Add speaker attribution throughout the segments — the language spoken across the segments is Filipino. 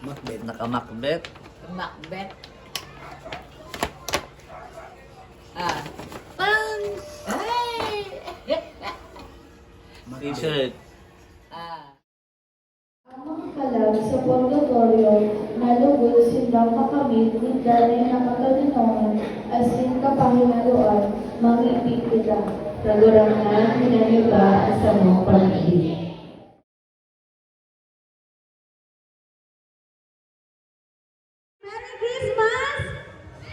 Speaker 1: Macbeth. Naka-Macbeth.
Speaker 2: Macbeth. Ay!
Speaker 1: T-shirt.
Speaker 3: Ang mga kalag sa purgatorio, nalugod silang makamit ni dahil na makalinuan, asin kapahinaluan, mangipit kita, nagurangan minaniba sa mga pag-ibig.
Speaker 4: Merry Christmas!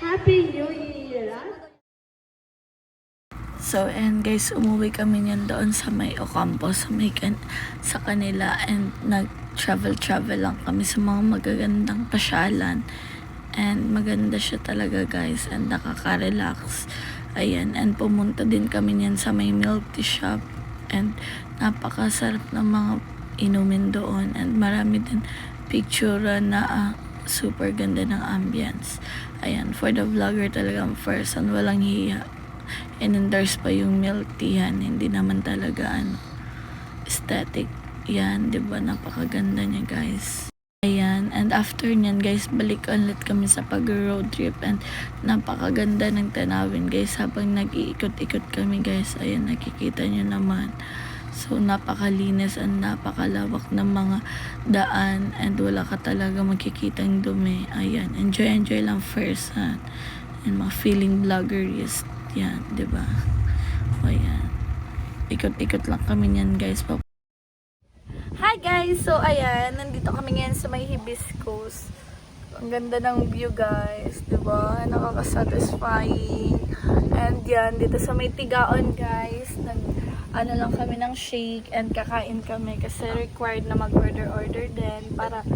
Speaker 4: Happy New Year!
Speaker 5: So, and guys, umuwi kami niyan doon sa may Ocampo, sa kanila, and nag-travel lang kami sa mga magagandang pasyalan. And maganda siya talaga, guys, and nakaka-relax. Ayan, and pumunta din kami niyan sa may milk tea shop, and napakasarap ng mga inumin doon, and marami din picture na super ganda ng ambience. Ayan, for the vlogger talagang first, and walang hiya. In-endorse pa yung milk tea yan. Hindi naman talaga aesthetic yan, diba? Napakaganda niya, guys. Ayan, and after nyan, guys, balik ulit kami sa pag-road trip, and napakaganda ng tanawin, guys, habang nag-iikot-ikot kami, guys. Ayan, nakikita nyo naman. So, napakalinis and napakalawak ng mga daan, and wala ka talaga makikitang dumi. Ayan, enjoy lang first hand. And mga feeling vloggerist yan, diba? O yan, ikot-ikot lang kami niyan, guys. Hi guys! So ayan, nandito kami ngayon sa may Hibiscus. Ang ganda ng view, guys, diba? Nakaka-satisfying. And yan, dito sa may Tigaon, guys, ano lang kami ng shake and kakain kami kasi required na mag-order din para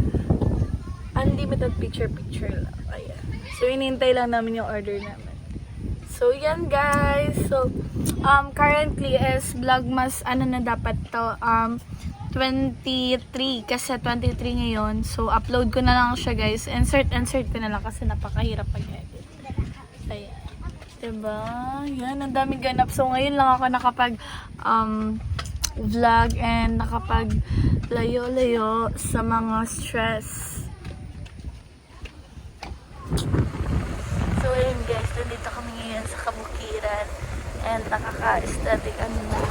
Speaker 5: unlimited picture lang. Ayan. So hinihintay lang namin yung order namin. So, yan, guys. So, currently is Vlogmas, na dapat to, 23, kasi 23 ngayon. So, upload ko na lang siya, guys. Insert ko na lang kasi napakahirap pag-edit. Ayan. Diba? Yan, ang daming ganap. So, ngayon lang ako nakapag, vlog and nakapag layo-layo sa mga stress. So, ayun, guys, nandito kami ngayon sa kabukiran and nakaka-aesthetic ano na yan.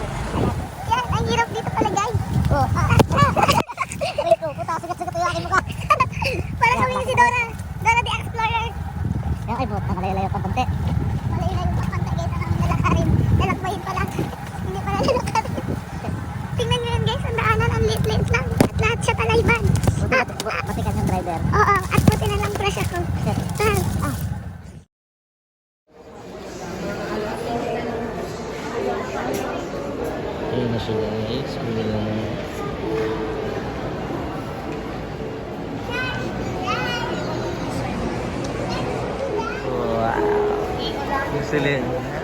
Speaker 4: Yan, ang hirap dito pala, guys. Oh. Wait ko, puta, sugat-sugat yung aking mukha. Para kami si Dora. Dora the Explorer. Yan, ay, buta, malayo-layo pa konti. Malayo-layo pa konti, guys. Ang lalakarin. Lalakbayin pa lang. Hindi pa lang lalakarin. Tingnan nyo yan, guys. Ang daanan, ang liit-liit lang. At lahat siya talayban.
Speaker 6: Matikas yung driver.
Speaker 4: Oo, at buti na lang crush ako.
Speaker 1: Ayun na siya, guys. Wow. Excellent.